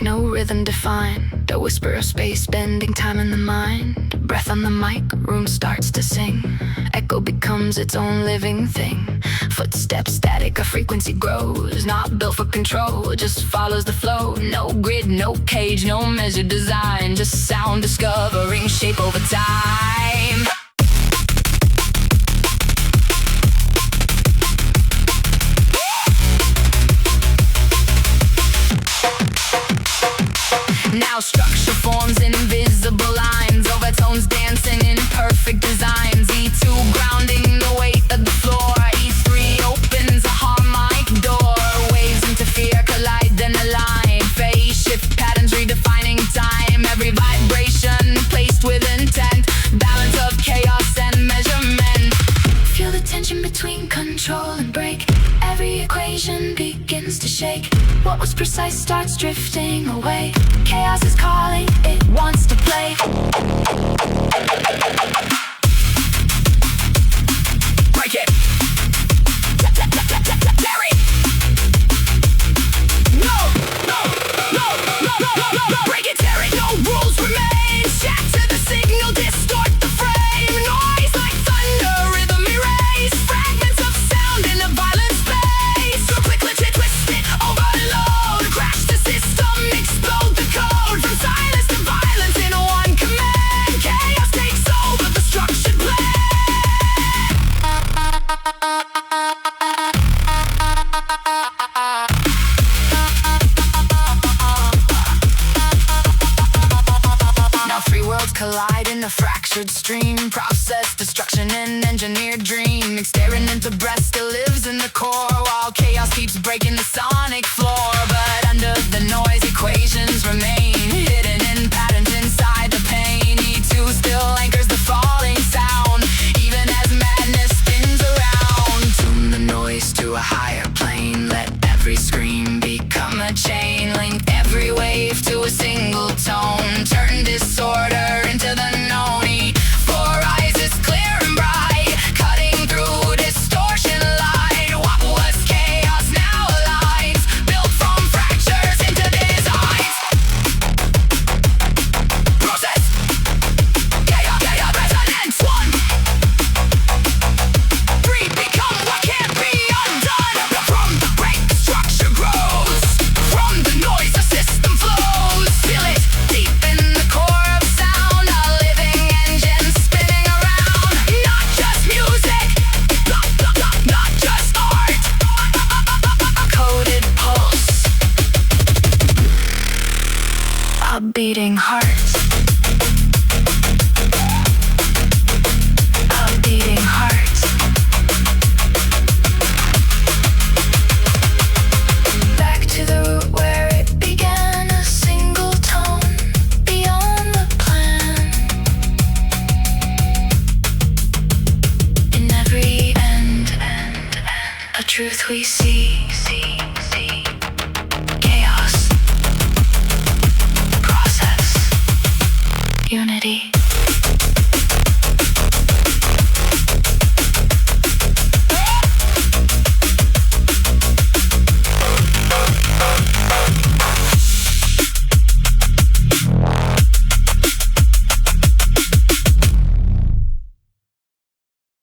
no rhythm defined. A whisper of space, bending time in the mind. Breath on the mic, room starts to sing. Echo becomes its own living thing. Footsteps static, a frequency grows. Not built for control, just follows the flow. No grid, no cage, no measured design. Just sound discovering shape over time. Now structure forms in invisible lines. Overtones dancing in perfect designs. E2 grounding the weight of the floor. E3 opens a harmonic door. Waves interfere, collide, then align. Phase shift patterns redefining time. Every vibration placed with intent. Balance of chaos and measurement. Feel the tension between control and break. Every equation begins to shake. What was precise starts drifting away. Chaos is calling, it wants to play. Break it. Larry. No, no, no, no, no, no, no. Break it, tear it, no rules remain. Shatter the signal, distort the frame. Noise like thunder, rhythm erase. Fragments of sound in a violent space. So quick, legit, twist it, overload. Crash the system, explode the code. From silence to violence in one command. Chaos takes over the structured plan. Now three worlds collide in a fractured stream. Process, destruction, and engineered dream. Staring into breath still lives in the core. While chaos keeps breaking the sonic floor. But under the noise equations remain. Hidden in patterns inside the pain. E2 still anchors the falling sound. Even as madness spins around. Tune the noise to a higher plane. Let every scream become a chain. Link every wave to a single tone. Turn disorder into the known. E4 rises clear and bright. Cutting through distortion light. What was chaos now aligns. Built from fractures into designs. Process. Chaos, chaos, resonance. 1, 3 become what can't be undone. From the break, the structure grows. From the noise, the system flows. Feel it deep in the core of sound. A living engine spinning around. Not just music, not just art. A coded pulse. A beating heart. A beating heart. Back to the root where it began. A single tone beyond the plan. In every end, a truth we see.